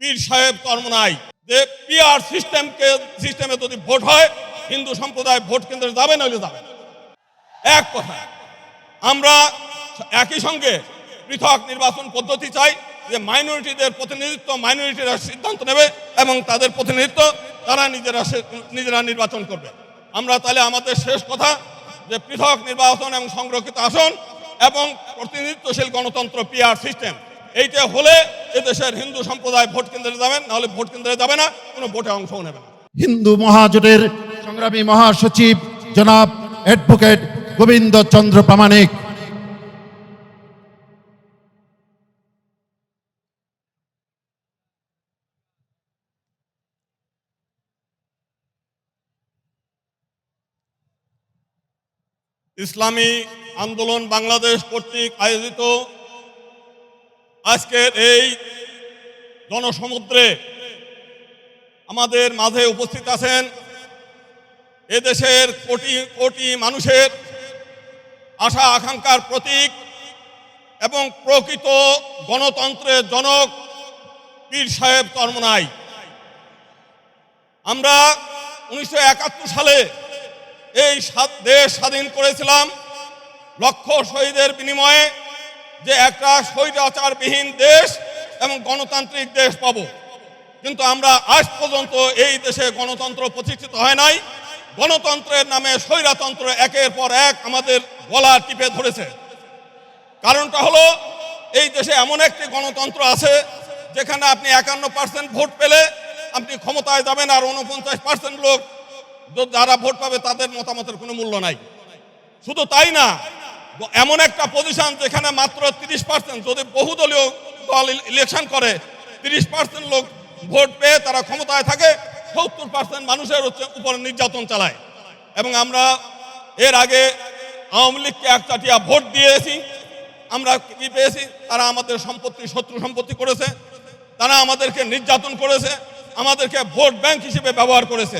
পীর সাহেব কর্ম নাই যে পিআর সিস্টেমে যদি ভোট হয় হিন্দু সম্প্রদায় ভোট কেন্দ্রে যাবে নইলে যাবে না। এক কথা, আমরা একই সঙ্গে পৃথক নির্বাচন পদ্ধতি চাই, যে মাইনরিটিদের প্রতিনিধিত্ব মাইনরিটিরা সিদ্ধান্ত নেবে এবং তাদের প্রতিনিধিত্ব তারা নিজেরা নির্বাচন করবে। আমরা তাহলে আমাদের শেষ কথা যে পৃথক নির্বাচন এবং সংরক্ষিত আসন এবং প্রতিনিধিত্বশীল গণতন্ত্র পিআর সিস্টেম, এইটা হলে এদেশের হিন্দু সম্প্রদায় ভোট কেন্দ্রে যাবেন, নাহলে ভোট কেন্দ্রে যাবে না, কোনো ভোটে অংশ নেবে না। হিন্দু মহাজোটের সংগ্রামী মহাসচিব জনাব অ্যাডভোকেট গোবিন্দ চন্দ্র প্রামাণিক। ইসলামী আন্দোলন বাংলাদেশ কর্তৃক আয়োজিত আজকের এই জনসমুদ্রে আমাদের মাঝে উপস্থিত আছেন এদেশের কোটি কোটি মানুষের আশা আকাঙ্ক্ষার প্রতীক এবং প্রকৃত গণতন্ত্রের জনক পীর সাহেব চরমোনাই। আমরা 1971 সালে এই দেশ স্বাধীন করেছিলাম লক্ষ শহীদের বিনিময়ে, যে একটা স্বৈরাচারবিহীন দেশ এবং গণতান্ত্রিক দেশ পাব। কিন্তু আমরা আজ পর্যন্ত এই দেশে গণতন্ত্র প্রতিষ্ঠিত হয় নাই। গণতন্ত্রের নামে স্বৈরতন্ত্র একের পর এক আমাদের গলা টিপে ধরেছে। কারণটা হলো এই দেশে এমন একটি গণতন্ত্র আছে যেখানে আপনি 51% ভোট পেলে আপনি ক্ষমতায় যাবেন, আর 49% লোক যারা ভোট পাবে তাদের মতামতের কোনো মূল্য নাই। শুধু তাই না, এমন একটা পজিশন যেখানে মাত্র 30%, যদি বহুদলীয় দল ইলেকশন করে 30% লোক ভোট পেয়ে তারা ক্ষমতায় থাকে, 70% মানুষের উপরে নির্যাতন চালায়। এবং আমরা এর আগে আওয়ামী লীগকে একচাটিয়া ভোট দিয়েছি, আমরা কি পেয়েছি? তারা আমাদের সম্পত্তি শত্রু সম্পত্তি করেছে, তারা আমাদেরকে নির্যাতন করেছে, আমাদেরকে ভোট ব্যাংক হিসেবে ব্যবহার করেছে।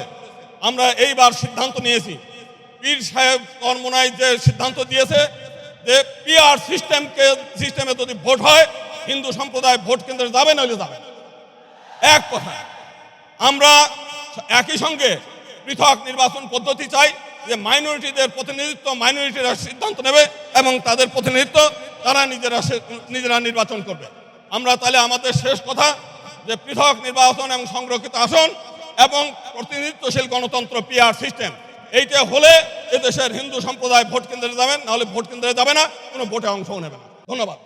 আমরা এইবার সিদ্ধান্ত নিয়েছি, পীর সাহেব চরমোনাই যে সিদ্ধান্ত দিয়েছে যে পিআর সিস্টেমে যদি ভোট হয় হিন্দু সম্প্রদায় ভোট কেন্দ্রে যাবে নইলে যাবে না। এক কথা, আমরা একই সঙ্গে পৃথক নির্বাচন পদ্ধতি চাই, যে মাইনরিটিদের প্রতিনিধিত্ব মাইনরিটিরা সিদ্ধান্ত নেবে এবং তাদের প্রতিনিধিত্ব তারা নিজেরা নির্বাচন করবে। আমরা তাহলে আমাদের শেষ কথা যে পৃথক নির্বাচন এবং সংরক্ষিত আসন এবং প্রতিনিধিত্বশীল গণতন্ত্র পিআর সিস্টেম, এইটা হলে এদেশের হিন্দু সম্প্রদায় ভোট কেন্দ্রে যাবেন, নাহলে ভোট কেন্দ্রে যাবে না, কোনো ভোটে অংশ নেবে না। ধন্যবাদ।